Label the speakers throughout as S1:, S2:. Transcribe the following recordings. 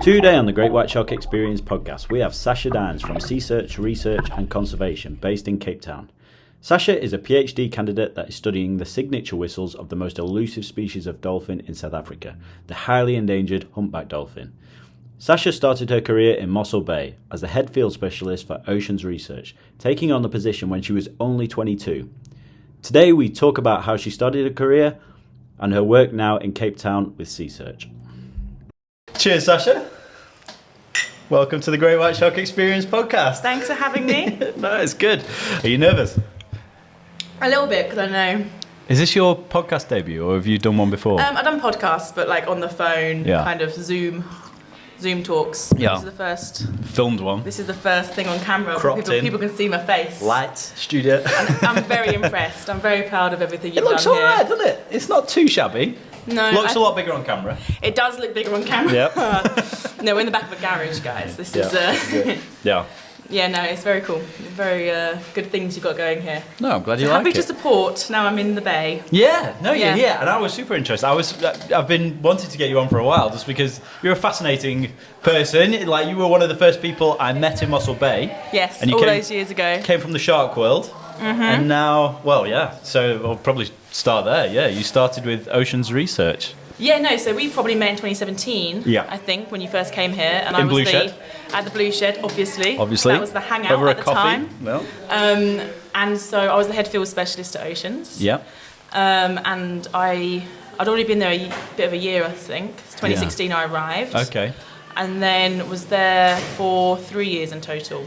S1: Today on the Great White Shark Experience podcast, we have Sasha Dines from Sea Search Research and Conservation, based in Cape Town. Sasha is a PhD candidate that is studying the signature whistles of the most elusive species of dolphin in South Africa, the highly endangered humpback dolphin. Sasha started her career in Mossel Bay as the head field specialist for oceans research, taking on the position when she was only 22. Today we talk about how she started her career and her work now in Cape Town with Sea Search. Cheers, Sasha. Welcome to the Great White Shark Experience podcast.
S2: Thanks for having me.
S1: No, it's good. Are you nervous?
S2: A little bit, because I know.
S1: Is this your podcast debut, or have you done one before?
S2: I've done podcasts, but like on the phone,
S1: Yeah.
S2: kind of Zoom talks.
S1: Yeah.
S2: This is the first.
S1: Filmed one.
S2: This is the first thing on camera.
S1: Cropped in.
S2: People can see my face.
S1: Lights, studio.
S2: And I'm very impressed. I'm very proud of everything
S1: It
S2: you've
S1: looks
S2: done here.
S1: alright, doesn't it? It's not too shabby.
S2: No,
S1: Looks a lot bigger on camera.
S2: It does look bigger on camera.
S1: Yep.
S2: No, we're in the back of a garage, guys. This
S1: Yeah.
S2: is.
S1: Yeah.
S2: Yeah, no, it's very cool. Very good things you've got going here.
S1: No, I'm glad you
S2: So
S1: like
S2: happy
S1: it.
S2: to support. Now I'm in the bay.
S1: Yeah, no,
S2: Yeah.
S1: you're here, and I was super interested. I've been wanting to get you on for a while, just because you're a fascinating person. Like, you were one of the first people I met in Mossel Bay.
S2: Yes,
S1: And you
S2: all
S1: came-
S2: those years ago.
S1: Came from the shark world, and now, well, yeah. So I'll probably start there. Yeah, you started with oceans research.
S2: Yeah, no, so we probably met in 2017,
S1: Yeah.
S2: I think, when you first came here. And
S1: In
S2: I was
S1: Blue Shed?
S2: At the Blue Shed, obviously.
S1: Obviously,
S2: That was the hangout
S1: over
S2: at
S1: a
S2: the
S1: coffee.
S2: time.
S1: Well,
S2: And so I was the head field specialist at Oceans.
S1: yeah.
S2: And I'd already been there a bit of a year, I think. 2016 I arrived.
S1: Okay.
S2: And then was there for 3 years in total.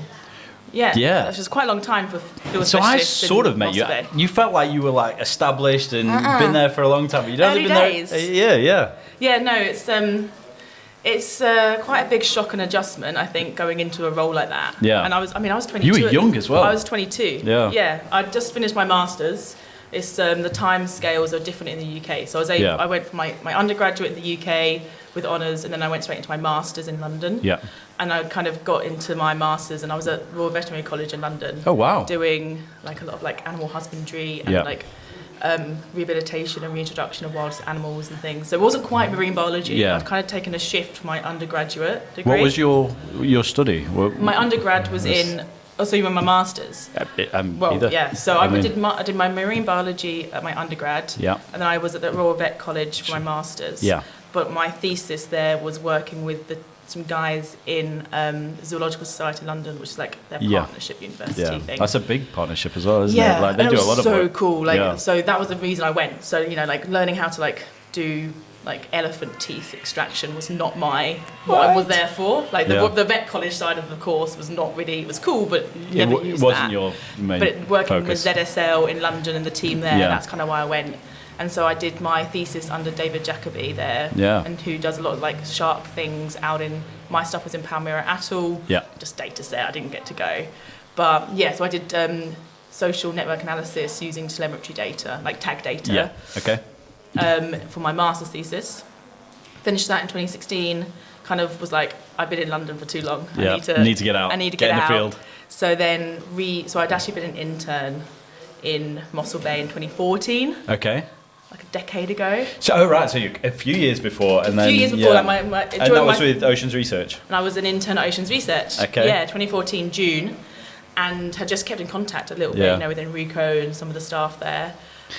S2: Yeah,
S1: Yeah.
S2: which was quite a long time for field
S1: So I
S2: specialists in
S1: sort of met you.
S2: Mossel Bay.
S1: You felt like you were like established and been there for a long time. But you'd only
S2: Early
S1: been
S2: days.
S1: there. Yeah.
S2: Yeah, no, it's quite a big shock and adjustment, I think, going into a role like that.
S1: Yeah.
S2: And I was 22.
S1: You were young as well.
S2: I was 22.
S1: Yeah.
S2: Yeah, I'd just finished my masters. It's the time scales are different in the UK. So
S1: Yeah.
S2: I went for my undergraduate in the UK with honours, and then I went straight into my masters in London.
S1: Yeah.
S2: And I kind of got into my masters, and I was at Royal Veterinary College in London.
S1: Oh wow.
S2: Doing like a lot of like animal husbandry and
S1: Yeah.
S2: like rehabilitation and reintroduction of wild animals and things. So it wasn't quite marine biology.
S1: Yeah.
S2: I'd kind of taken a shift from my undergraduate degree.
S1: What was your study?
S2: My undergrad was in. Oh, so you were my masters. Well,
S1: either.
S2: yeah. So
S1: I
S2: I
S1: mean-
S2: did my marine biology at my undergrad.
S1: Yeah.
S2: And then I was at the Royal Vet College for my masters.
S1: Yeah.
S2: But my thesis there was working with some guys in Zoological Society London, which is like their
S1: Yeah.
S2: partnership university
S1: Yeah.
S2: thing.
S1: That's a big partnership as well, isn't
S2: Yeah,
S1: it? Like they
S2: and
S1: do
S2: it
S1: a lot
S2: was
S1: of
S2: so
S1: work.
S2: cool. Like,
S1: Yeah.
S2: so that was the reason I went. So like learning how to like do like elephant teeth extraction was not what I was there for. Like
S1: Yeah.
S2: the vet college side of the course was not really. It was cool, but never
S1: it
S2: used
S1: wasn't
S2: that.
S1: your main
S2: But working
S1: focus.
S2: with ZSL in London and the team there,
S1: Yeah.
S2: that's kind of why I went. And so I did my thesis under David Jacoby there,
S1: Yeah.
S2: and who does a lot of like shark things out in. My stuff was in Palmyra Atoll.
S1: Yeah.
S2: Just data set. I didn't get to go, but yeah. So I did social network analysis using telemetry data, like tag data.
S1: Yeah. Okay.
S2: For my master's thesis. Finished that in 2016. Kind of was like, I've been in London for too long.
S1: Yeah.
S2: I
S1: need to get out.
S2: I need to
S1: get
S2: get
S1: in
S2: out.
S1: the field.
S2: So then so I'd actually been an intern in Mossel Bay in 2014,
S1: Okay.
S2: like a decade ago.
S1: So right. So you a few years before, and then
S2: A few years before,
S1: yeah.
S2: like my
S1: and that was with Oceans Research.
S2: and I was an intern at Oceans Research.
S1: Okay.
S2: Yeah, 2014 June, and had just kept in contact a little bit,
S1: Yeah.
S2: with Enrico and some of the staff there,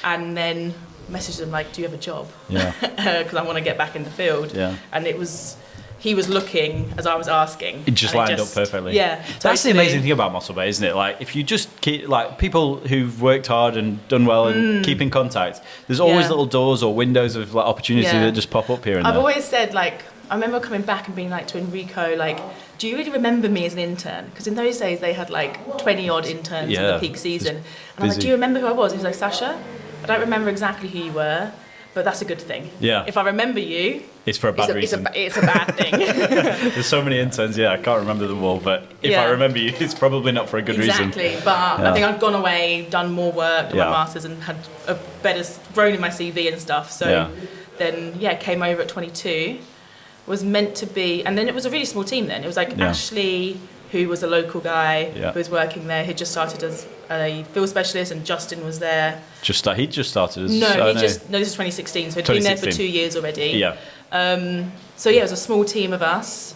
S2: and then messaged them like, "Do you have a job?"
S1: Yeah.
S2: Because I want to get back in the field.
S1: Yeah.
S2: And he was looking as I was asking.
S1: It just
S2: and
S1: lined up perfectly.
S2: Yeah.
S1: That's the
S2: totally.
S1: amazing thing about Mossel Bay, isn't it? Like, if you just keep, like, people who've worked hard and done well and keep in contact, there's always
S2: Yeah.
S1: little doors or windows of like opportunity
S2: Yeah.
S1: that just pop up here and
S2: I've
S1: there.
S2: always said, like, I remember coming back and being like to Enrico, like, do you really remember me as an intern? Because in those days they had like 20 odd interns in
S1: Yeah.
S2: the peak season. And I'm like,
S1: busy.
S2: do you remember who I was? He was like, Sasha, I don't remember exactly who you were, but that's a good thing.
S1: Yeah.
S2: If I remember you,
S1: It's for a bad reason.
S2: it's a bad thing.
S1: There's so many interns, I can't remember them all, but if I
S2: Yeah.
S1: remember you, it's probably not for a good reason.
S2: Exactly, but
S1: Yeah.
S2: I think I'd gone away, done more work, done
S1: Yeah.
S2: my masters, and had a better grown in my CV and stuff. So
S1: Yeah.
S2: then, came over at 22. Was meant to be, and then it was a really small team. Then it was like
S1: Yeah.
S2: Ashley, who was a local guy
S1: Yeah.
S2: who was working there. He'd just started as a field specialist, and Justin was there.
S1: He just started as
S2: No,
S1: oh,
S2: this is 2016, so he'd been there for
S1: 2016.
S2: 2 years already.
S1: Yeah.
S2: So yeah, it was a small team of us.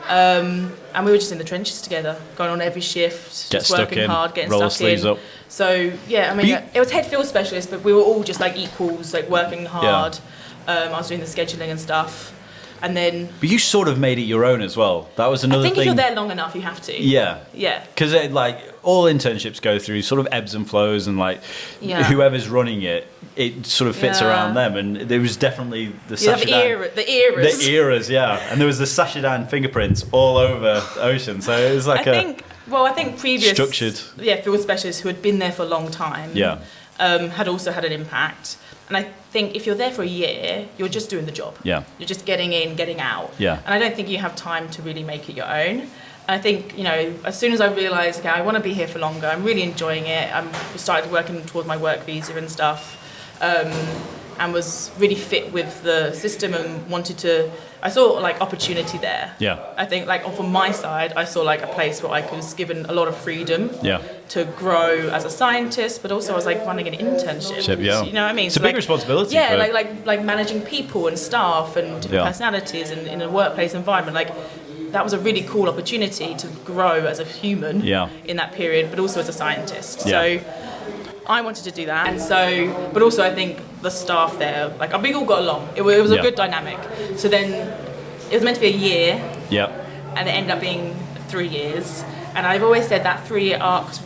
S2: And we were just in the trenches together, going on every shift,
S1: Get
S2: just
S1: stuck
S2: working
S1: in,
S2: hard, getting
S1: roll the
S2: stuck
S1: sleeves
S2: in.
S1: up.
S2: So yeah, I mean, it was head field specialist, but we were all just like equals, like working hard. I was doing the scheduling and stuff, and then.
S1: But you sort of made it your own as well. That was another thing.
S2: I think if you're there long enough, you have to.
S1: Yeah.
S2: Yeah.
S1: Because like all internships go through sort of ebbs and flows, and like whoever's running it, it sort of fits around them. And there was definitely the Sasha
S2: the eras.
S1: The eras, yeah. And there was the Sasha Dan fingerprints all over the ocean. So it was like
S2: I think previous
S1: structured.
S2: field specialists who had been there for a long time had also had an impact. And I think if you're there for a year, you're just doing the job. Yeah. You're just getting in, getting out.
S1: Yeah.
S2: And I don't think you have time to really make it your own. And I think, as soon as I realised, okay, I want to be here for longer, I'm really enjoying it. I started working towards my work visa and stuff, and was really fit with the system and I saw like opportunity there. Yeah. I think like from my side, I saw like a place where I was given a lot of freedom to grow as a scientist, but also I was like running an internship.
S1: Yeah.
S2: You know what I mean?
S1: It's a big responsibility.
S2: Yeah, like managing people and staff and different personalities and in a workplace environment. Like that was a really cool opportunity to grow as a human in that period, but also as a scientist. Yeah. So I wanted to do that, and so, but also I think the staff there, like we all got along. It was a good dynamic. So then it was meant to be a year, and it ended up being 3 years. And I've always said that 3-year arc was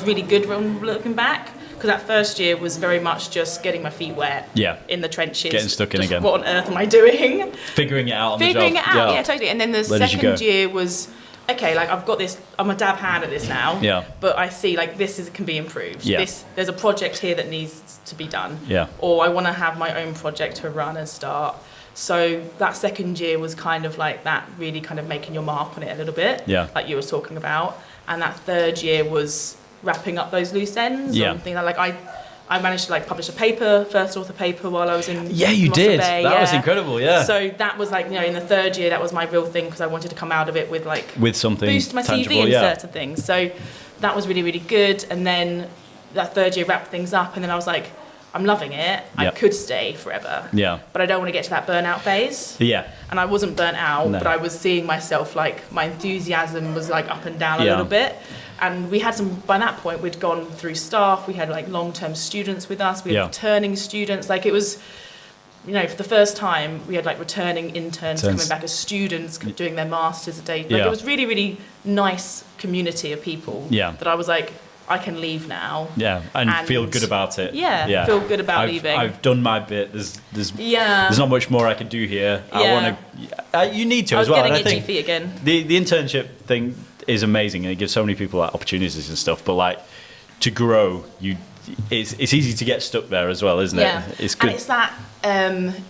S2: really good when looking back, because that first year was very much just getting my feet wet in the trenches,
S1: getting stuck in again.
S2: What on earth am I doing?
S1: Figuring it out on the job.
S2: Figuring it out, yeah, totally. And then the second year was, okay, like I've got this, I'm a dab hand at this now, but I see like can be improved. There's a project here that needs to be done, or I want to have my own project to run and start. So that second year was kind of like that, really kind of making your mark on it a little bit, like you were talking about. And that third year was wrapping up those loose ends. And things like I managed to like publish a paper, first author paper, while I was in
S1: you did. That was incredible.
S2: So that was like, in the third year, that was my real thing, because I wanted to come out of it with
S1: something
S2: boost my
S1: tangible,
S2: CV and certain things. So that was really, really good. And then that third year wrapped things up, and then I was like, I'm loving it. I could stay forever. But I don't want to get to that burnout phase. And I wasn't burnt out, but I was seeing myself like my enthusiasm was like up and down a little bit. And we had by that point, we'd gone through staff, we had like long-term students with us, we had returning students. Like it was, for the first time, we had like returning interns coming back as students, doing their masters a day. Like it was really, really nice community of people that I was like, I can leave now.
S1: And feel good about it.
S2: Feel good about leaving.
S1: I've done my bit. There's not much more I can do here. I want to. You need to as well.
S2: I was getting itchy feet again.
S1: The internship thing is amazing, and it gives so many people like opportunities and stuff. But like to grow, it's easy to get stuck there as well, isn't it? It's good.
S2: And it's that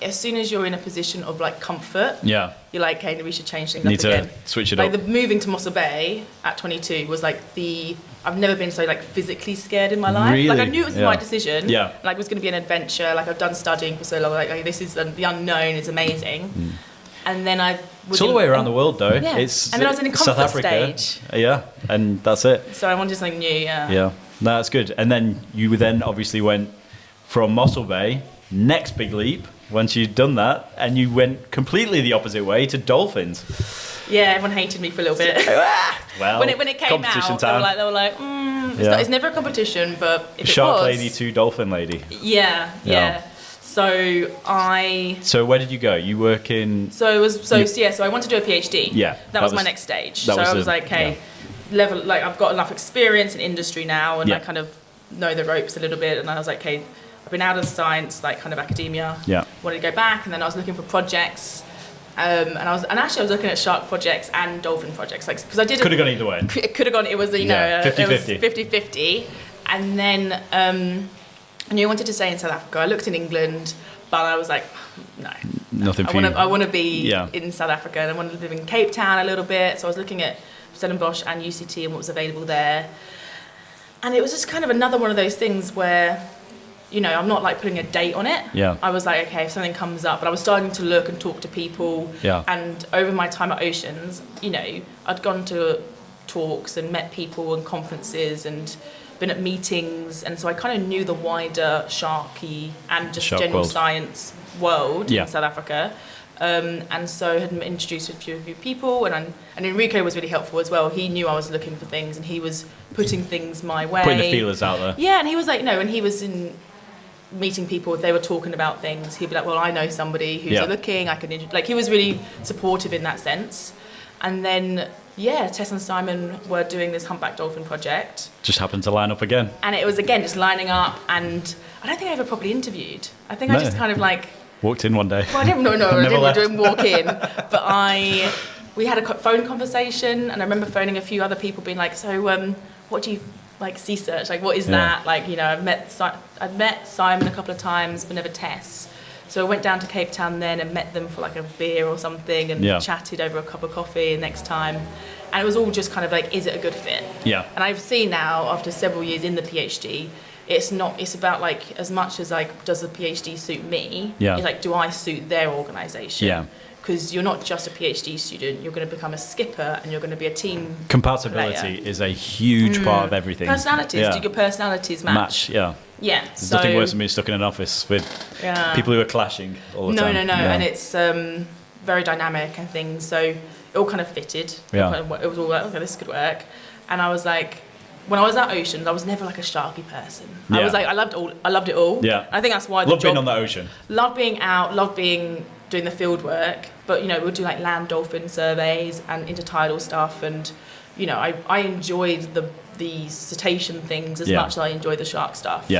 S2: as soon as you're in a position of like comfort, you're like, okay, we should change things up again.
S1: Need to switch it
S2: up.
S1: Like
S2: the moving to Mossel Bay at 22 was like I've never been so like physically scared in my life.
S1: Really?
S2: Like I knew it was the right decision. Like it was going to be an adventure. Like I've done studying for so long. Like this is the unknown is amazing. And then I was
S1: it's all the way around the world though.
S2: Yeah. And then I was in a
S1: South
S2: comfort
S1: Africa.
S2: stage.
S1: And that's it.
S2: So I wanted something new.
S1: No, that's good. And then you obviously went from Mossel Bay, next big leap once you'd done that, and you went completely the opposite way to dolphins.
S2: Yeah, everyone hated me for a little bit.
S1: Well,
S2: when it came out, they were like, it's never a competition, but if
S1: Shark
S2: it was,
S1: lady to dolphin lady.
S2: Yeah. So
S1: where did you go? You work in.
S2: So it was so I wanted to do a PhD.
S1: Yeah.
S2: That was my next stage. So I was like, okay, level like I've got enough experience in industry now, and I kind of know the ropes a little bit. And I was like, okay, I've been out of science, like kind of academia. Wanted to go back, and then I was looking for projects. And actually I was looking at shark projects and dolphin projects, like because I did.
S1: Could have gone either way.
S2: It could have gone. It was
S1: 50-50.
S2: 50-50, and then I knew I wanted to stay in South Africa. I looked in England, but I was like, no,
S1: nothing for you.
S2: I want to be in South Africa, and I wanted to live in Cape Town a little bit. So I was looking at Stellenbosch and UCT and what was available there, and it was just kind of another one of those things where. I'm not like putting a date on it. I was like, okay, if something comes up, but I was starting to look and talk to people. And over my time at Oceans, I'd gone to talks and met people and conferences and, been at meetings, and so I kind of knew the wider sharky and just
S1: Shark
S2: general
S1: world.
S2: science world in South Africa. And so had been introduced to a few people, and Enrico was really helpful as well. He knew I was looking for things, and he was putting things my way.
S1: Putting the feelers out there.
S2: Yeah, and he was like, when he was in meeting people, if they were talking about things, he'd be like, well, I know somebody who's looking, I can, like, he was really supportive in that sense. And then, Tess and Simon were doing this humpback dolphin project.
S1: Just happened to line up again.
S2: And it was, again, just lining up, and I don't think I ever properly interviewed. I think I just kind of like...
S1: Walked in one day.
S2: Well, I didn't walk in, but we had a phone conversation, and I remember phoning a few other people being like, so what do you... like Sea Search, like what is that? Like, I'd met Simon a couple of times, but never Tess. So I went down to Cape Town then and met them for like a beer or something, and chatted over a cup of coffee next time. And it was all just kind of like, is it a good fit?
S1: Yeah.
S2: And I've seen now, after several years in the PhD, it's about like, as much as like, does the PhD suit me?
S1: Yeah.
S2: It's like, do I suit their organisation?
S1: Yeah.
S2: Because you're not just a PhD student, you're going to become a skipper, and you're going to be a team
S1: compatibility
S2: player.
S1: Is a huge part of everything.
S2: Personalities, do your personalities match?
S1: Yeah.
S2: There's
S1: nothing worse than being stuck in an office with people who are clashing all the time.
S2: No, and it's very dynamic and things, so it all kind of fitted.
S1: Yeah.
S2: It was all like, okay, this could work. And I was like, when I was at Oceans, I was never like a sharky person. I was like, I loved it all.
S1: Yeah.
S2: I think that's why
S1: Loved being on the ocean.
S2: Loved being out, loved doing the field work, but we'll do like land dolphin surveys and intertidal stuff, and I enjoyed the cetacean things as much as I enjoyed the shark stuff.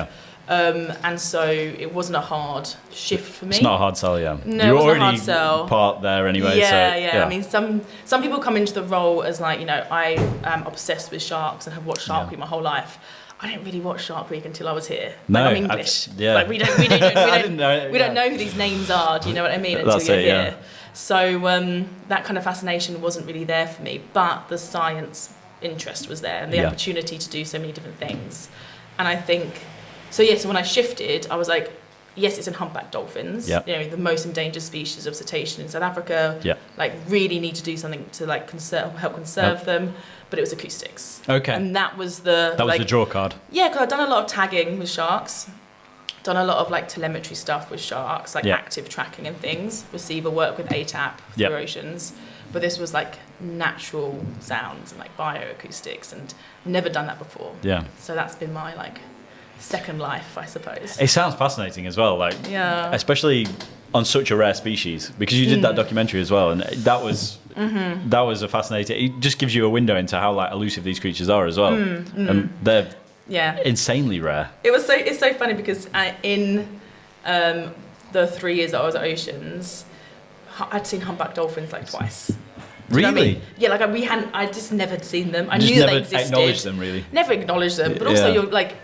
S2: And so it wasn't a hard shift for me.
S1: It's not a hard sell, No,
S2: you're already a hard sell.
S1: Part there anyway.
S2: I mean, some people come into the role as like, I am obsessed with sharks and have watched Shark Week my whole life. I didn't really watch Shark Week until I was here.
S1: No,
S2: I'm English.
S1: Like
S2: we don't know who these names are. Do you know what I mean? Until you're here. So that kind of fascination wasn't really there for me, but the science interest was there, and the opportunity to do so many different things. And I think so. So when I shifted, I was like, yes, it's in humpback dolphins. The most endangered species of cetacean in South Africa. Like, really need to do something to like help conserve them. But it was acoustics. Okay. And that was the
S1: draw card.
S2: Yeah, because I've done a lot of tagging with sharks, done a lot of like telemetry stuff with sharks, like active tracking and things. Receiver work with ATAP through Oceans, but this was like natural sounds and like bioacoustics, and never done that before. Yeah. So that's been my like second life, I suppose.
S1: It sounds fascinating as well, like especially on such a rare species, because you did that documentary as well, and that was a fascinating. It just gives you a window into how like elusive these creatures are as well, and they're insanely rare.
S2: It's so funny because in the 3 years that I was at Oceans, I'd seen humpback dolphins like twice.
S1: Really?
S2: I mean? Yeah, like I just never seen them. I knew they existed.
S1: Acknowledged them, really.
S2: Never acknowledged them, but also you're like.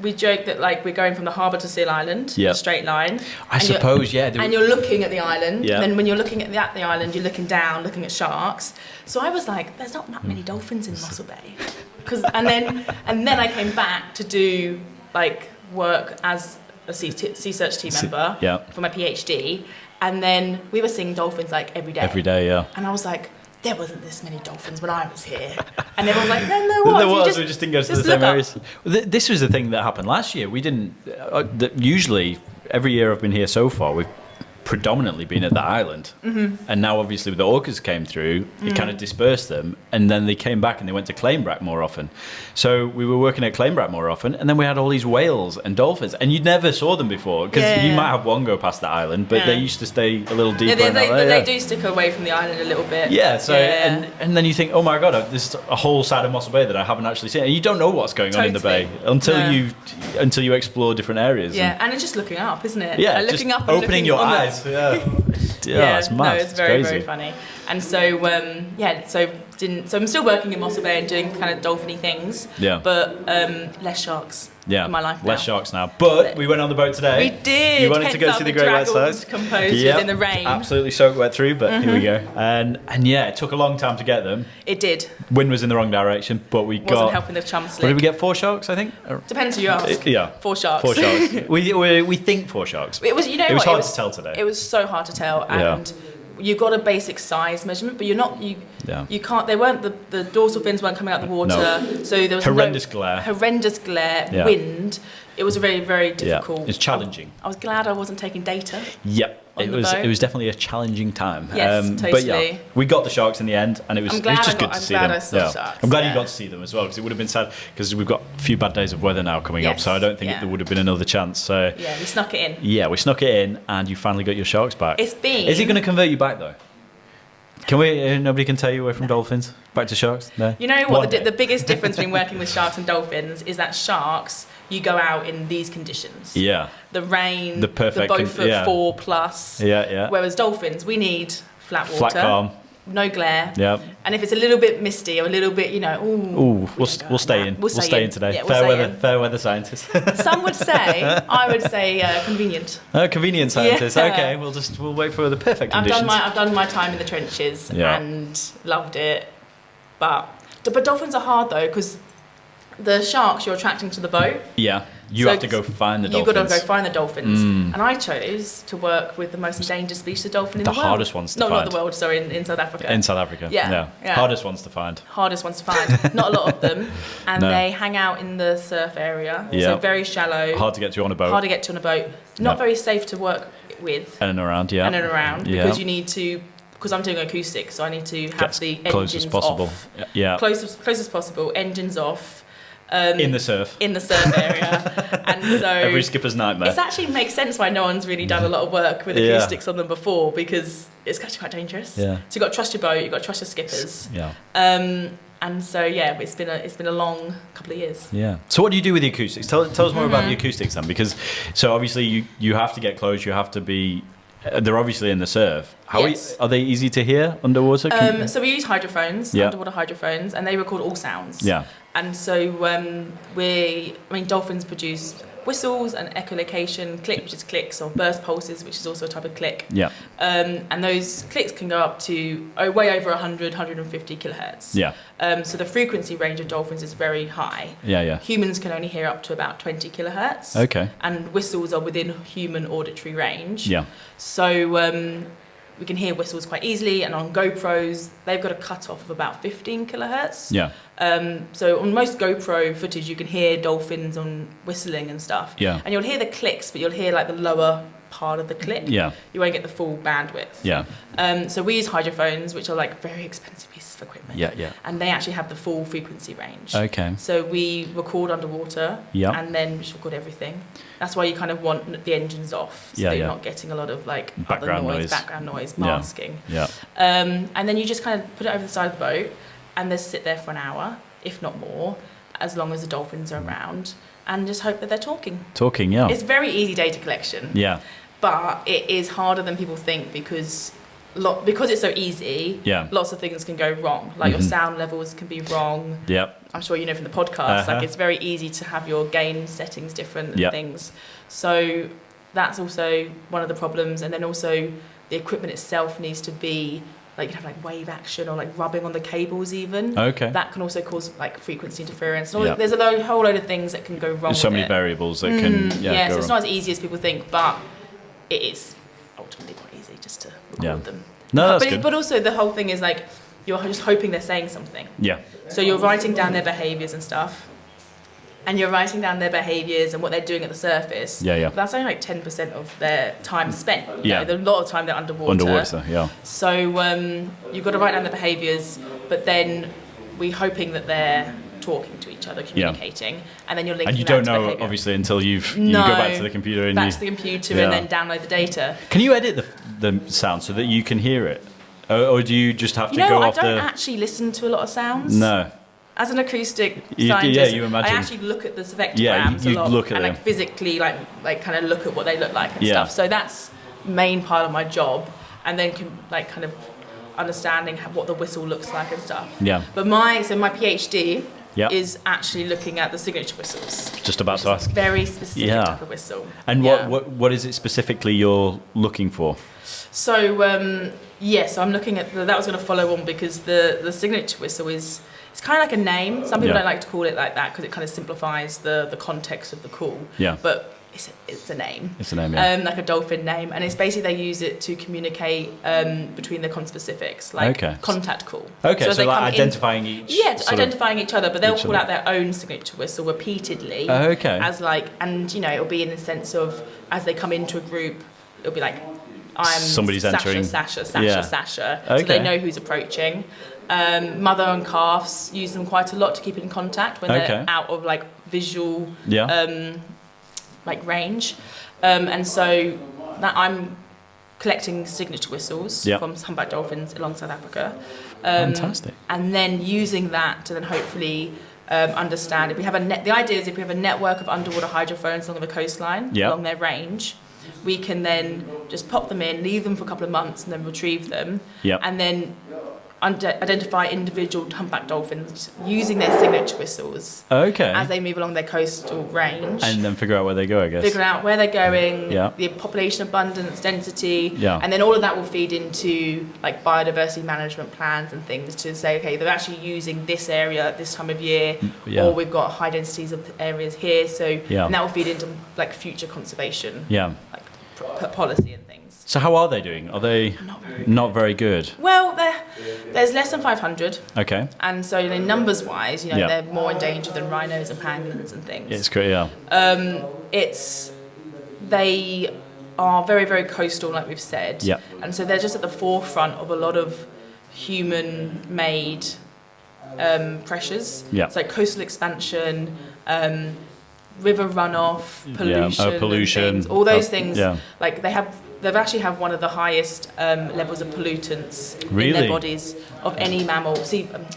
S2: We joke that like we're going from the harbour to Seal Island, a straight line.
S1: I suppose,
S2: And you're looking at the island, and then when you're looking at the island, you're looking down, looking at sharks. So I was like, there's not that many dolphins in Mossel Bay. And then I came back to do like work as a Sea Search team member for my PhD, and then we were seeing dolphins like every day.
S1: Every day, yeah.
S2: And I was like, there wasn't this many dolphins when I was here. And everyone was like, no, there was.
S1: We just didn't go to the same areas. This was the thing that happened last year. We didn't... usually, every year I've been here so far, we've predominantly been at the island. And now, obviously, with the orcas came through, it kind of dispersed them. And then they came back and they went to Claimbrack more often. So we were working at Claimbrack more often. And then we had all these whales and dolphins. And you never saw them before. Because you might have one go past the island, but they used to stay a little deeper.
S2: They do stick away from the island a little bit.
S1: Yeah, so and then you think, oh my God, there's a whole side of Mossel Bay that I haven't actually seen. And you don't know what's going on in the bay until you explore different areres.
S2: Yeah, and it's just looking up, isn't it?
S1: Yeah,
S2: like looking
S1: just
S2: up and
S1: opening your eyes. It's mad.
S2: No, it's very, very funny. And so, so I'm still working in Mossel Bay and doing kind of dolphiny things. Yeah. But less sharks in my life now.
S1: Less sharks now. But we went on the boat today.
S2: We did.
S1: You wanted to go see the great white sites.
S2: Composers in the rain.
S1: Absolutely soaked wet through, but here we go. And it took a long time to get them.
S2: It did.
S1: Wind was in the wrong direction, but
S2: wasn't helping the chum slick.
S1: What did we get? 4 sharks, I think.
S2: Depends who you ask. 4 sharks.
S1: 4 sharks. we think 4 sharks.
S2: It was.
S1: It was hard to tell today.
S2: It was so hard to tell, and you've got a basic size measurement, but you can't. They weren't the dorsal fins weren't coming out of the water, so there was horrendous glare, wind. It was a very, very difficult.
S1: It's challenging.
S2: I was glad I wasn't taking data.
S1: Yep. It was definitely a challenging time.
S2: Yes, totally.
S1: But yeah, we got the sharks in the end, and it was just good to see them.
S2: I'm glad I saw sharks.
S1: I'm glad you got to see them as well, because it would have been sad, because we've got a few bad days of weather now coming up, so I don't think there would have been another chance. So
S2: yeah, we snuck it in.
S1: Yeah, we snuck it in, and you finally got your sharks back.
S2: Is
S1: it going to convert you back though? Can we? Nobody can tear you away from dolphins back to sharks? No.
S2: You know what? The biggest difference between working with sharks and dolphins is that sharks, you go out in these conditions.
S1: Yeah.
S2: The rain,
S1: the perfect,
S2: the boat at 4+.
S1: Yeah.
S2: Whereas dolphins, we need flat water.
S1: Flat calm.
S2: No glare.
S1: Yeah.
S2: And if it's a little bit misty or a little bit,
S1: we'll stay in. We'll stay in today.
S2: Yeah,
S1: fair weather scientists.
S2: Some would say, I would say convenient.
S1: Convenient scientists. Yeah. Okay, we'll wait for the perfect conditions.
S2: I've done my time in the trenches and loved it. But dolphins are hard though, because the sharks you're attracting to the boat.
S1: Yeah. You have to go find the dolphins.
S2: You've got to go find the dolphins. And I chose to work with the most endangered species of dolphin in the world.
S1: The hardest ones to find.
S2: Not the world, sorry, in South Africa.
S1: In South Africa, yeah. Hardest ones to find.
S2: Hardest ones to find. Not a lot of them. And they hang out in the surf area. Yeah. So very shallow.
S1: Hard to get to on a boat.
S2: Not very safe to work with.
S1: And around,
S2: because you need to... Because I'm doing acoustic, so I need to have the engines off.
S1: Yeah.
S2: Close as possible, engines off.
S1: In the surf
S2: area, and so
S1: every skipper's nightmare.
S2: It actually makes sense why no one's really done a lot of work with acoustics on them before, because it's actually quite dangerous. Yeah. So you've got to trust your boat, you've got to trust your skippers.
S1: Yeah.
S2: And so it's been a long couple of years.
S1: Yeah. So what do you do with the acoustics? Tell us more about the acoustics then, because so obviously you have to get close, you have to be. They're obviously in the surf. Are they easy to hear underwater?
S2: So we use hydrophones, underwater hydrophones, and they record all sounds.
S1: Yeah.
S2: And so dolphins produce whistles and echolocation, click, which is clicks, or burst pulses, which is also a type of click.
S1: Yeah.
S2: And those clicks can go up to way over 100, 150 kilohertz.
S1: Yeah.
S2: So the frequency range of dolphins is very high.
S1: Yeah.
S2: Humans can only hear up to about 20 kilohertz.
S1: Okay.
S2: And whistles are within human auditory range.
S1: Yeah.
S2: So we can hear whistles quite easily, and on GoPros, they've got a cut-off of about 15 kilohertz.
S1: Yeah.
S2: So on most GoPro footage, you can hear dolphins on whistling and stuff.
S1: Yeah.
S2: And you'll hear the clicks, but you'll hear like the lower part of the click.
S1: Yeah.
S2: You won't get the full bandwidth.
S1: Yeah.
S2: So we use hydrophones, which are like very expensive pieces of equipment.
S1: Yeah.
S2: And they actually have the full frequency range.
S1: Okay.
S2: So we record underwater.
S1: Yeah.
S2: And then just record everything. That's why you kind of want the engines off, so you're not getting a lot of like background noise, masking.
S1: Yeah.
S2: And then you just kind of put it over the side of the boat, and they sit there for an hour, if not more, as long as the dolphins are around, and just hope that they're talking.
S1: Yeah.
S2: It's very easy data collection.
S1: Yeah.
S2: But it is harder than people think, because it's so easy, lots of things can go wrong. Like your sound levels can be wrong.
S1: Yep.
S2: I'm sure you know from the podcast, like it's very easy to have your gain settings different and things. So that's also one of the problems. And then also the equipment itself needs to be like, you can have like wave action or like rubbing on the cables even.
S1: Okay.
S2: That can also cause like frequency interference. There's a whole load of things that can go wrong.
S1: There's so many variables that can
S2: so it's not as easy as people think, but it is ultimately quite easy just to record them.
S1: No, that's good.
S2: But also the whole thing is like, you're just hoping they're saying something.
S1: Yeah.
S2: So you're writing down their behaviours and stuff, and you're writing down their behaviours and what they're doing at the surface.
S1: Yeah.
S2: But that's only like 10% of their time spent.
S1: Yeah.
S2: A lot of time they're underwater. So you've got to write down the behaviours, but then we're hoping that they're talking to each other, communicating, and then you're linking.
S1: And you don't know obviously until you go back to the computer and
S2: and then download the data.
S1: Can you edit the sound so that you can hear it, or do you just have to go off the?
S2: I don't actually listen to a lot of sounds.
S1: No.
S2: As an acoustic scientist,
S1: you imagine.
S2: I actually look at the spectrograms a lot,
S1: look at
S2: and
S1: them.
S2: like physically like kind of look at what they look like and stuff. So that's main part of my job, and then kind of understanding what the whistle looks like and stuff.
S1: Yeah.
S2: But my PhD is actually looking at the signature whistles.
S1: Just about to ask.
S2: Very specific type of whistle.
S1: And what is it specifically you're looking for?
S2: So so I'm looking at that was going to follow on, because the signature whistle is. It's kind of like a name. Some people don't like to call it like that because it kind of simplifies the context of the call.
S1: Yeah.
S2: But it's a name.
S1: It's a name, yeah.
S2: Like a dolphin name. And it's basically they use it to communicate between the conspecifics, like contact call.
S1: Okay, so like identifying each...
S2: Yeah, identifying each other, but they'll call out their own signature whistle repeatedly. As like, and it'll be in the sense of, as they come into a group, it'll be like, I'm
S1: somebody's
S2: Sasha,
S1: entering.
S2: Sasha. So they know who's approaching. Mother and calves use them quite a lot to keep in contact when they're out of like visual like range. And so that I'm collecting signature whistles from humpback dolphins along South Africa.
S1: Fantastic.
S2: And then using that to then hopefully understand if we have the idea is if we have a network of underwater hydrophones along the coastline, along their range, we can then just pop them in, leave them for a couple of months and then retrieve them. And then identify individual humpback dolphins using their signature whistles as they move along their coastal range.
S1: And then figure out where they go, I guess.
S2: Figure out where they're going, the population abundance, density, and then all of that will feed into like biodiversity management plans and things to say, okay, they're actually using this area at this time of year, or we've got high densities of areas here, so and that will feed into like future conservation, like policy and things.
S1: So how are they doing? Are they not very good? Well,
S2: there's less than 500.
S1: Okay.
S2: And so numbers-wise, they're more endangered than rhinos and pangolins and things.
S1: It's great,
S2: they are very, very coastal, like we've said.
S1: Yeah.
S2: And so they're just at the forefront of a lot of human-made pressures.
S1: Yeah.
S2: It's like coastal expansion, river runoff, pollution, all those things. Like they've actually have one of the highest levels of pollutants in their bodies of any mammal,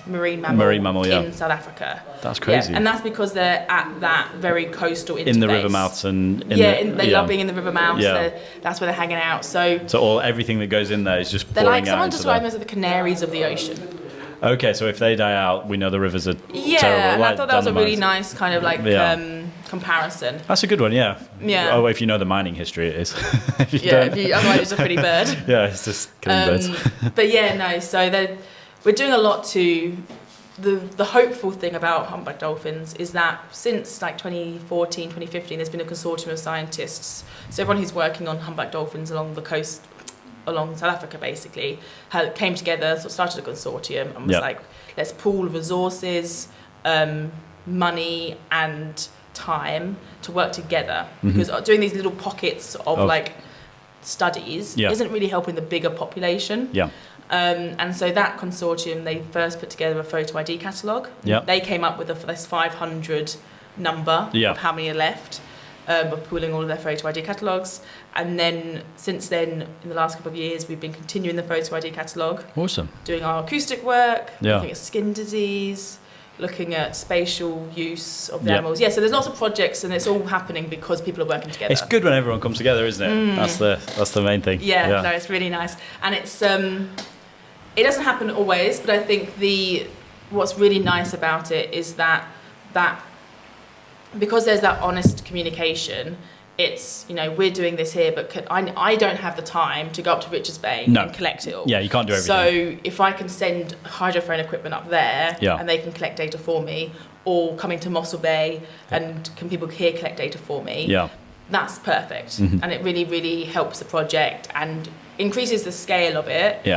S2: marine mammal in South Africa.
S1: That's crazy.
S2: And that's because they're at that very coastal interface.
S1: In the river mouths and
S2: they love being in the river mouths. That's where they're hanging out. So
S1: everything that goes in there is just pouring out.
S2: They're like someone described them as the canaries of the ocean.
S1: Okay, so if they die out, we know the rivers are terrible.
S2: And I thought that was a really nice kind of like comparson.
S1: That's a good one, yeah. Oh, if you know the mining history, it is.
S2: Otherwise it's a pretty bird.
S1: It's just killing birds.
S2: But so we're doing a lot to... The hopeful thing about humpback dolphins is that since like 2014, 2015, there's been a consortium of scientists. So everyone who's working on humpback dolphins along the coast, along South Africa basically, came together, started a consortium and was like, let's pool resources, money and time to work together. Because doing these little pockets of like studies isn't really helping the bigger population. And so that consortium, they first put together a photo ID catalogue. They came up with this 500 number of how many are left. Of pooling all of their photo ID catalogues, and then since then, in the last couple of years, we've been continuing the photo ID catalogue.
S1: Awesome.
S2: Doing our acoustic work, looking at skin disease, looking at spatial use of the animals. So there's lots of projects, and it's all happening because people are working together.
S1: It's good when everyone comes together, isn't it? That's the main thing.
S2: No, it's really nice, and it's it doesn't happen always, but I think what's really nice about it is that because there's that honest communication, it's, we're doing this here, but I don't have the time to go up to Richards Bay and collect it all.
S1: Yeah, you can't do everything.
S2: So if I can send hydrophone equipment up there and they can collect data for me, or coming to Mossel Bay and can people here collect data for me, that's perfect. And it really, really helps the project and increases the scale of it.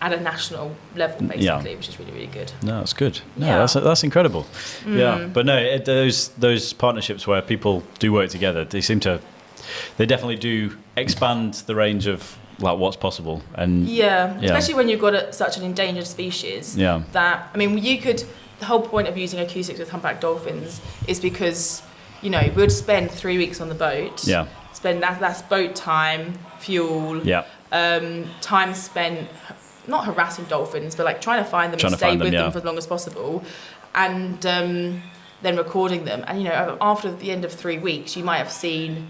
S2: At a national level, basically, which is really, really good.
S1: No, that's good. No, that's incredible. But no, those partnerships where people do work together, they definitely do expand the range of like what's possible. And
S2: especially when you've got such an endangered species. That the whole point of using acoustics with humpback dolphins is because we'd spend 3 weeks on the boat. Spend that's boat time, fuel. Time spent. Not harassing dolphins, but like trying to find them and stay with them for as long as possible, and then recording them. And after the end of 3 weeks, you might have seen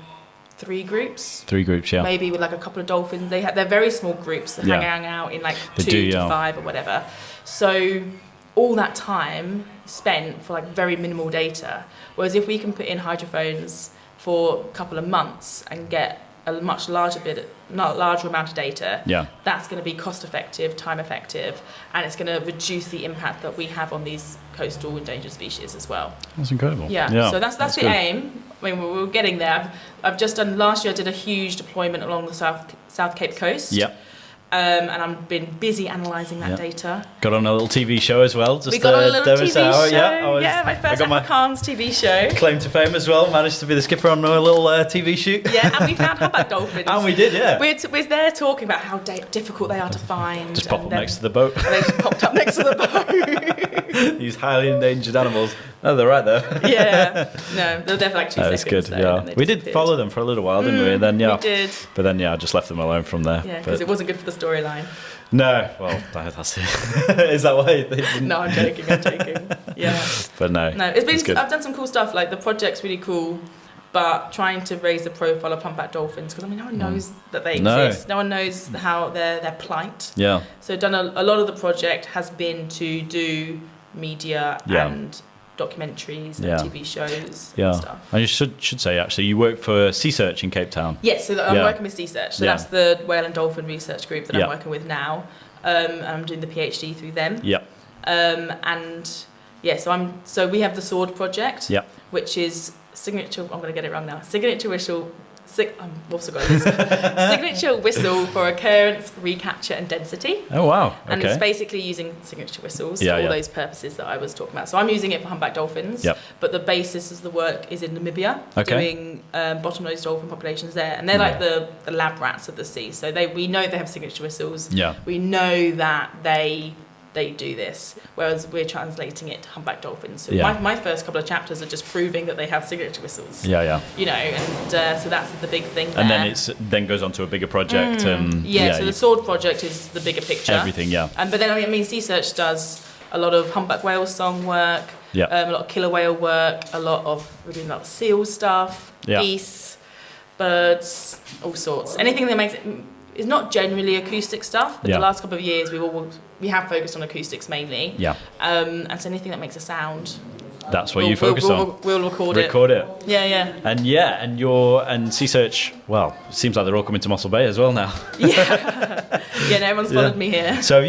S2: 3 groups. 3 groups, maybe with like a couple of dolphins. They're very small groups that hang out in like 2 to 5 or whatever. So all that time spent for like very minimal data. Whereas if we can put in hydrophones for a couple of months and get a much larger amount of data, that's going to be cost effective, time effective, and it's going to reduce the impact that we have on these coastal endangered species as well.
S1: That's incredible.
S2: Yeah. So that's the aim. I mean, we're getting there. I've just done, last year I did a huge deployment along the South Cape Coast.
S1: Yep.
S2: And I've been busy analysing that data.
S1: Got on a little TV show as well.
S2: We got on a little TV show. My first Afrikaans TV show.
S1: Claim to fame as well. Managed to be the skipper on a little TV shoot.
S2: Yeah, and we found humpback dolphins.
S1: And we did, yeah.
S2: We're there talking about how difficult they are to find.
S1: Just pop up next to the boat.
S2: And they just popped up next to the boat.
S1: These highly endangered animals. Oh, they're right there.
S2: Yeah. No, they're definitely like 2 seconds.
S1: That's good, yeah. We did follow them for a little while, didn't we? And then,
S2: we did.
S1: But then, I just left them alone from there.
S2: Yeah, because it wasn't good for the storyline.
S1: No, well, that's it. Is that why they didn't?
S2: No, I'm joking. Yeah.
S1: But no,
S2: it's good. I've done some cool stuff. Like the project's really cool, but trying to raise the profile of humpback dolphins, because I mean, no one knows that they exist. No one knows how their plight.
S1: Yeah.
S2: So done a lot of the project has been to do media and documentaries and TV shows and stuff.
S1: And you should say, actually, you work for Sea Search in Cape Town.
S2: Yes, so I'm working with Sea Search. So that's the whale and dolphin research group that I'm working with now. And I'm doing the PhD through them.
S1: Yeah.
S2: So we have the Sword project, which is signature. I'm going to get it wrong now. Signature whistle. I've also got this. Signature whistle for occurrence, recapture, and density.
S1: Oh wow! Okay.
S2: And it's basically using signature whistles for all those purposes that I was talking about. So I'm using it for humpback dolphins. But the basis of the work is in Namibia, doing bottlenose dolphin populations there, and they're like the lab rats of the sea. So we know they have signature whistles. Yeah. We know that they do this, whereas we're translating it to humpback dolphins. So my first couple of chapters are just proving that they have signature whistles. Yeah. You know, and so that's the big thing there.
S1: And then then goes on to a bigger project. So
S2: the Sword project is the bigger picture.
S1: Everything,
S2: But then, I mean, Sea Search does a lot of humpback whale song work, a lot of killer whale work, we're doing a lot of seal stuff, geese, birds, all sorts. Anything that makes it... It's not generally acoustic stuff, but the last couple of years we have focused on acoustics mainly. Yeah. And so anything that makes a sound,
S1: that's what you focus on.
S2: We'll record
S1: it.
S2: Yeah.
S1: And Sea Search. Well, it seems like they're all coming to Mossel Bay as well now.
S2: Yeah. No, everyone's followed me here.
S1: So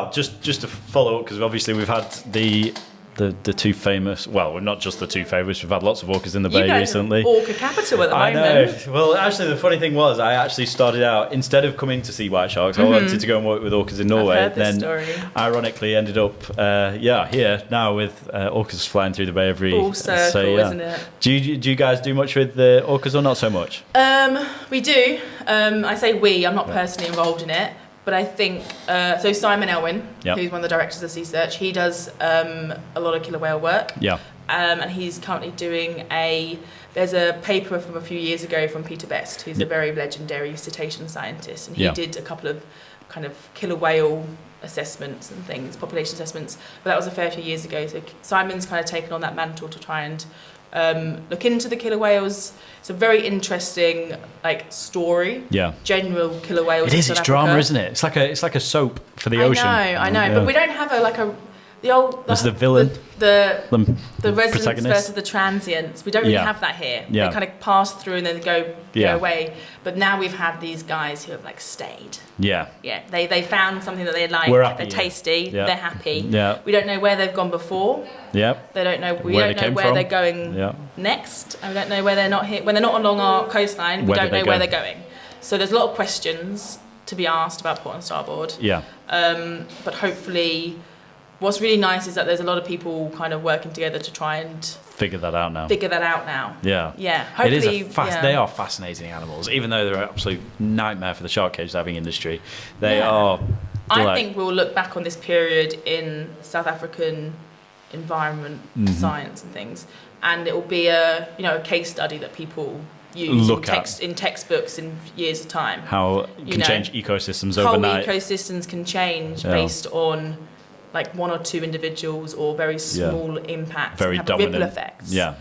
S1: just to follow up, because obviously we've had the two famous, well, not just the two famous, we've had lots of orcas in the bay recently.
S2: Orca capital at the moment.
S1: I know. Well, actually, the funny thing was, I actually started out, instead of coming to see white sharks, I wanted to go and work with orcas in Norway.
S2: I've heard this story.
S1: Ironically, ended up, here now with orcas flying through the bay every...
S2: Full circle, isn't it?
S1: Do you guys do much with the orcas or not so much?
S2: We do. I say we, I'm not personally involved in it. But I think, so Simon Elwin, who's one of the directors of Sea Search, he does a lot of killer whale work. Yeah. And he's currently doing there's a paper from a few years ago from Peter Best, who's a very legendary cetacean scientist. And he did a couple of kind of killer whale assessments and things, population assessments. But that was a fair few years ago. So Simon's kind of taken on that mantle to try and look into the killer whales. It's a very interesting story. Yeah. General killer whales.
S1: It is. It's drama, isn't it? It's like a soap for the ocean.
S2: I know. But we don't have
S1: There's the villain.
S2: The residents versus the transients. We don't really have that here. They kind of pass through and then go away. But now we've had these guys who have stayed. Yeah. Yeah. They found something that they like. They're tasty. Yeah. They're happy. Yeah. We don't know where they've gone before. Yeah. They don't know. We don't know where they're going next. And we don't know where they're not here. When they're not along our coastline, we don't know where they're going. So there's a lot of questions to be asked about port and starboard. Yeah. But hopefully. What's really nice is that there's a lot of people kind of working together to try and
S1: figure that out now.
S2: Yeah. Yeah. Hopefully,
S1: they are fascinating animals, even though they're an absolute nightmare for the shark cage diving industry. They are.
S2: I think we'll look back on this period in South African environment science and things, and it will be a case study that people use in textbooks in years of time.
S1: How can change ecosystems overnight.
S2: Whole ecosystems can change based on one or two individuals or very small impacts,
S1: very dominant
S2: ripple effects. Yeah.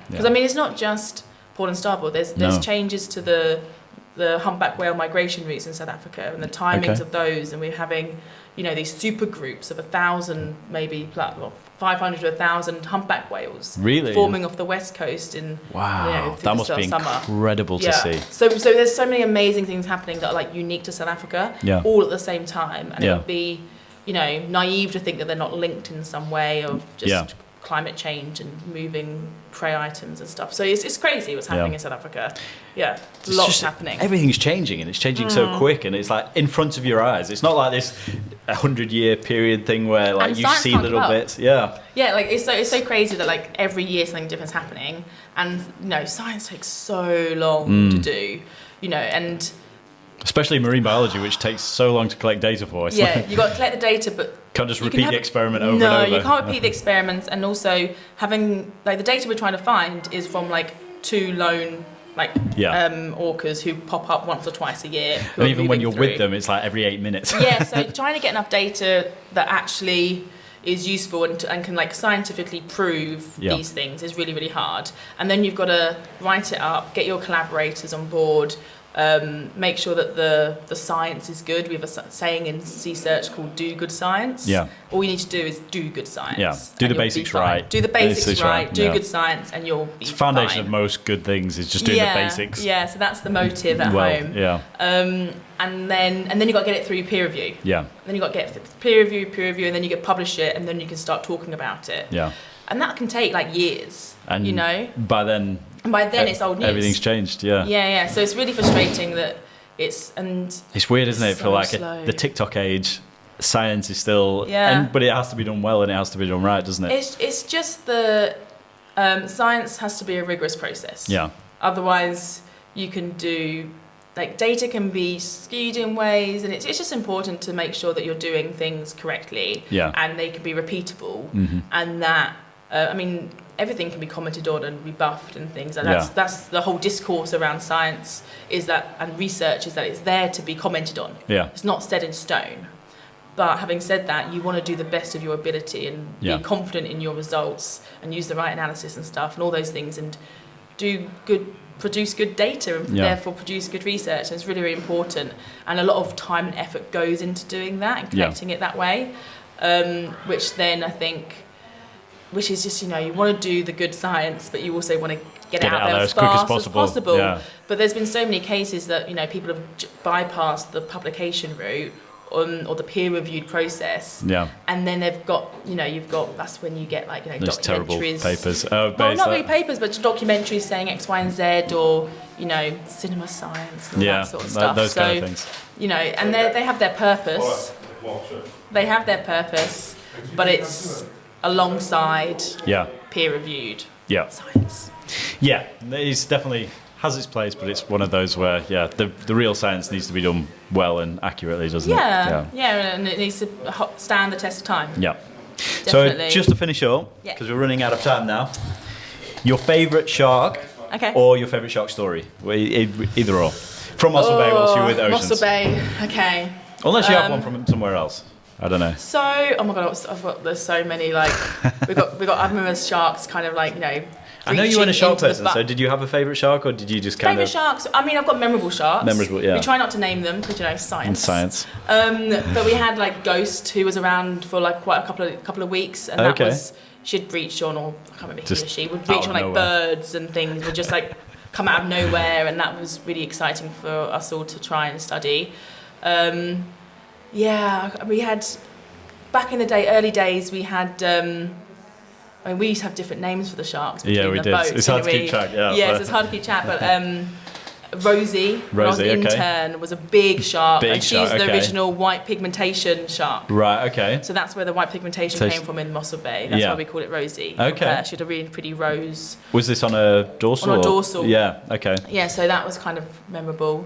S2: Because I mean, it's not just port and starboard. There's changes to the the humpback whale migration routes in South Africa and the timings of those, and we're having, you know, these super groups of 1,000, maybe 500 to 1,000 humpback whales forming off the west coast in
S1: that must be incredible to see.
S2: So there's so many amazing things happening that are like unique to South Africa, all at the same time, and it would be, you know, naive to think that they're not linked in some way of just climate change and moving prey items and stuff. So it's crazy what's happening in South Africa. Yeah, lots happening.
S1: Everything's changing, and it's changing so quick, and it's like in front of your eyes. It's not like this 100-year period thing where like you see little bits. Yeah,
S2: like it's so crazy that like every year something different's happening, and you know, science takes so long to do. You know, and
S1: especially marine biology, which takes so long to collect data for.
S2: You've got to collect the data, but
S1: can't just repeat the experiment over and over.
S2: No, you can't repeat the experiments, and also having like the data we're trying to find is from like 2 lone orcas who pop up once or twice a year.
S1: And even when you're with them, it's like every 8 minutes.
S2: So trying to get enough data that actually is useful and can like scientifically prove these things is really, really hard. And then you've got to write it up, get your collaborators on board, make sure that the science is good. We have a saying in Sea Search called "Do good science." All you need to do is do good science.
S1: Do the basics right.
S2: Do the basics right. Do good science, and you'll be
S1: fine. The foundation of most good things is just doing the basics.
S2: So that's the motive at home. And then you've got to get it through peer review. Then you've got to get it peer review, and then you get publish it, and then you can start talking about it. And that can take like years. And you know,
S1: by then
S2: it's old news.
S1: Everything's changed.
S2: So it's really frustrating that it's
S1: weird, isn't it? For like the TikTok age, science is still but it has to be done well, and it has to be done right, doesn't it?
S2: It's just the science has to be a rigorous process. Otherwise, you can do like data can be skewed in ways, and it's just important to make sure that you're doing things correctly. And they can be repeatable, and that everything can be commented on and rebuffed and things, and that's the whole discourse around science and research is that it's there to be commented on. It's not set in stone. But having said that, you want to do the best of your ability and be confident in your results and use the right analysis and stuff and all those things, and produce good data and therefore produce good research. And it's really, really important, and a lot of time and effort goes into doing that and collecting it that way, which then I think, which is just, you know, you want to do the good science, but you also want to get it out there as quick as possible. But there's been so many cases that, you know, people have bypassed the publication route or the peer-reviewed process, and then they've got, you know, that's when you get like, you know,
S1: those
S2: documentaries,
S1: terrible papers.
S2: Well, not really papers, but documentaries saying X, Y, and Z, or, you know, cinema science and all that sort of stuff.
S1: Those kind of things.
S2: You know, and they have their purpose. They have their purpose, but it's alongside peer-reviewed science.
S1: It's definitely has its place, but it's one of those where the real science needs to be done well and accurately, doesn't it?
S2: And it needs to stand the test of time.
S1: So just to finish up, because we're running out of time now, your favourite shark or your favourite shark story, either or, from Mossel Bay whilst you're with Oceans.
S2: Mossel Bay,
S1: unless you have one from somewhere else. I don't know.
S2: So, oh my God, there's so many, like, we got I remember sharks kind of like, you know,
S1: I know you weren't a shark person, so did you have a favourite shark, or did you just kind
S2: of... Favourite sharks? I mean, I've got memorable sharks.
S1: Memorable, yeah.
S2: We try not to name them, because, you know, science.
S1: Science.
S2: But we had, like, Ghost, who was around for, like, quite a couple of weeks, and that was... She'd reach on, or I can't remember he or she, would reach on, like, birds and things, would just, like, come out of nowhere, and that was really exciting for us all to try and study. We had... Back in the early days, we had... we used to have different names for the sharks.
S1: We did.
S2: Boats,
S1: it's hard to keep track.
S2: So it's hard to keep track. But Rosie, when I was an intern, was a big shark, and she's the original white pigmentation shark.
S1: Right. Okay.
S2: So that's where the white pigmentation came from in Mossel Bay. That's why we called it Rosie.
S1: Okay.
S2: She had a really pretty rose.
S1: Was this on a dorsal?
S2: On a dorsal.
S1: Yeah. Okay.
S2: Yeah. So that was kind of memorable.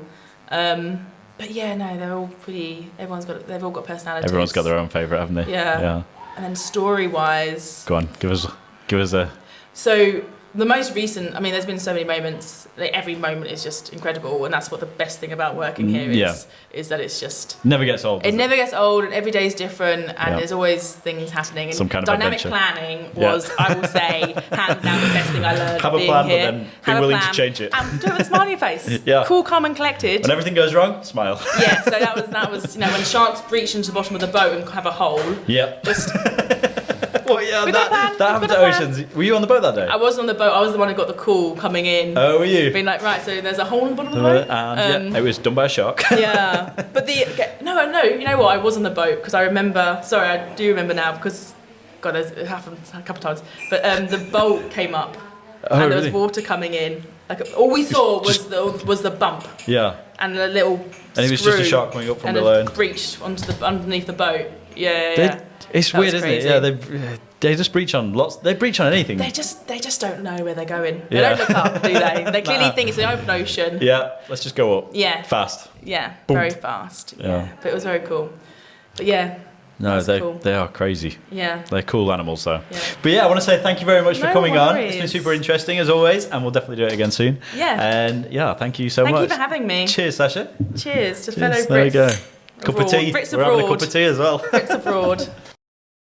S2: But they're all pretty. They've all got personalities.
S1: Everyone's got their own favourite, haven't they?
S2: Yeah. And then story-wise...
S1: Go on, give us a...
S2: So, the most recent, I mean, there's been so many moments, like every moment is just incredible, and that's what the best thing about working here is that it's just...
S1: Never gets old.
S2: It never gets old, and every day is different, and there's always things happening. And
S1: some kind of
S2: dynamic
S1: adventure.
S2: Planning was, I will say, hands down the best thing I learned
S1: Have a
S2: being
S1: plan,
S2: here.
S1: but then be willing to change it.
S2: And do it with a smiley face.
S1: Yeah.
S2: Cool, calm and collected.
S1: When everything goes wrong, smile.
S2: Yeah, so that was when sharks breach into the bottom of the boat and have a hole.
S1: Yeah.
S2: Just...
S1: Well, yeah, that happened to Oceans. Were you on the boat that day?
S2: I was on the boat. I was the one who got the call coming in.
S1: Oh, were you?
S2: Being like, right, so there's a hole in the bottom of the boat.
S1: And it was done by a shark.
S2: Yeah, but no, you know what? I was on the boat because I remember. Sorry, I do remember now because, God, it happened a couple of times. But the boat came up, and there was water coming in. Like all we saw was the bump.
S1: Yeah.
S2: And a little.
S1: And it was just a shark coming up from below.
S2: And it breached underneath the boat. Yeah.
S1: It's weird, isn't it? Yeah, they just breach on lots. They breach on anything.
S2: They just don't know where they're going. They don't look up, do they? They clearly think it's an open ocean.
S1: Yeah, let's just go up.
S2: Yeah.
S1: Fast.
S2: Yeah,
S1: Boom.
S2: very fast. Yeah. But it was very cool. But yeah.
S1: No, they are crazy.
S2: Yeah.
S1: They're cool animals, though. Yeah. But yeah, I want to say thank you very much for coming on. It's been super interesting, as always, and we'll definitely do it again soon.
S2: Yeah.
S1: And yeah, thank you so much.
S2: Thank you for having me.
S1: Cheers, Sasha.
S2: Cheers to fellow Brits.
S1: There you go. Cup of tea.
S2: Brits
S1: We're having a cup of tea as well.
S2: Brits abroad.